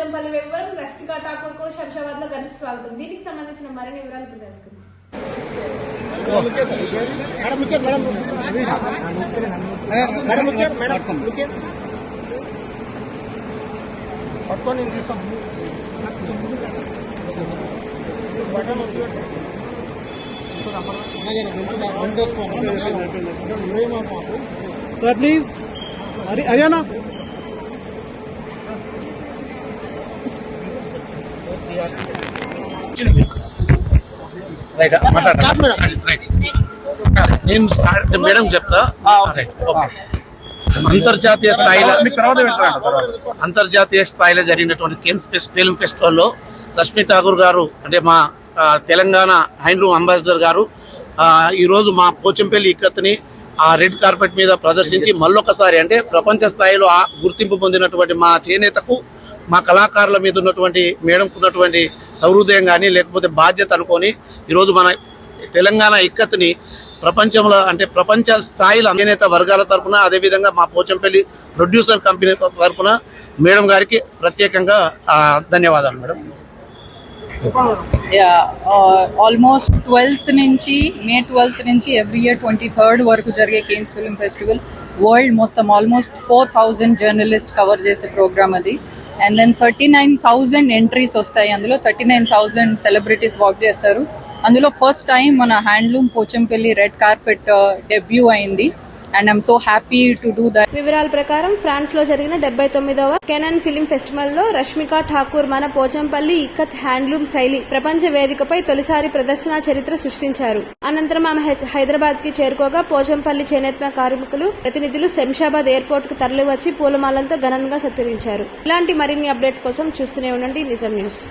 పోచంపల్లి వెంబర్ రష్మికా ఠాకూర్ కు శంషాబాద్ లో ఘన స్వాగతం. దీనికి సంబంధించిన మరిన్ని వివరాలు ఇప్పుడు తెలుసుకుందాం. Sir, please. Ariana. రైట్ నేను మేడం చెప్తా. అంతర్జాతీయ స్థాయిలో జరిగినటువంటి కేన్స్ ఫిల్మ్ ఫెస్టివల్లో రష్మి ఠాకూర్ గారు అంటే మా తెలంగాణ హ్యాండ్లూమ్ అంబాసిడర్ గారు ఈరోజు మా పోచంపల్లి ఇక్కత్ని ఆ రెడ్ కార్పెట్ మీద ప్రదర్శించి మళ్ళొకసారి అంటే ప్రపంచ స్థాయిలో గుర్తింపు పొందినటువంటి మా చేనేతకు మా కళాకారుల మీద ఉన్నటువంటి మేడంకు ఉన్నటువంటి సౌహృదయం కానీ లేకపోతే బాధ్యత అనుకొని ఈరోజు మన తెలంగాణ ఇక్కత్ని ప్రపంచంలో అంటే ప్రపంచ స్థాయిలో చేనేత వర్గాల తరఫున అదేవిధంగా మా పోచంపల్లి ప్రొడ్యూసర్ కంపెనీ తరఫున మేడం గారికి ప్రత్యేకంగా ధన్యవాదాలు మేడం. ఆల్మోస్ట్ 12th నుంచి మే 12th నుంచి ఎవ్రీ ఇయర్ 23rd వరకు జరిగే కేన్స్ ఫిల్మ్ ఫెస్టివల్ వరల్డ్ మొత్తం ఆల్మోస్ట్ 4,000 జర్నలిస్ట్ కవర్ చేసే ప్రోగ్రామ్ అది. అండ్ దెన్ 39,000 ఎంట్రీస్ వస్తాయి. అందులో 39,000 సెలబ్రిటీస్ వాక్ చేస్తారు. అందులో ఫస్ట్ టైం మన handloom Pochampally red carpet debut అయింది. And I'm so happy to do that. వివరాల ప్రకారం ఫ్రాన్స్ లో జరిగిన 79వ కెనన్ ఫిల్మ్ ఫెస్టివల్ లో రష్మికా ఠాకూర్ మన పోచంపల్లి ఇక్కత్ హ్యాండ్లూమ్ శైలి ప్రపంచ వేదికపై తొలిసారి ప్రదర్శన చరిత్ర సృష్టించారు. అనంతరం ఆమె హైదరాబాద్ కి చేరుకోగా పోచంపల్లి చేనేత కార్మికులు ప్రతినిధులు శంషాబాద్ ఎయిర్పోర్ట్ కు తరలివచ్చి పూలమాలలతో ఘనంగా సత్కరించారు. ఇలాంటి మరిన్ని అప్డేట్స్ కోసం చూస్తూనే ఉండండి నిజం న్యూస్.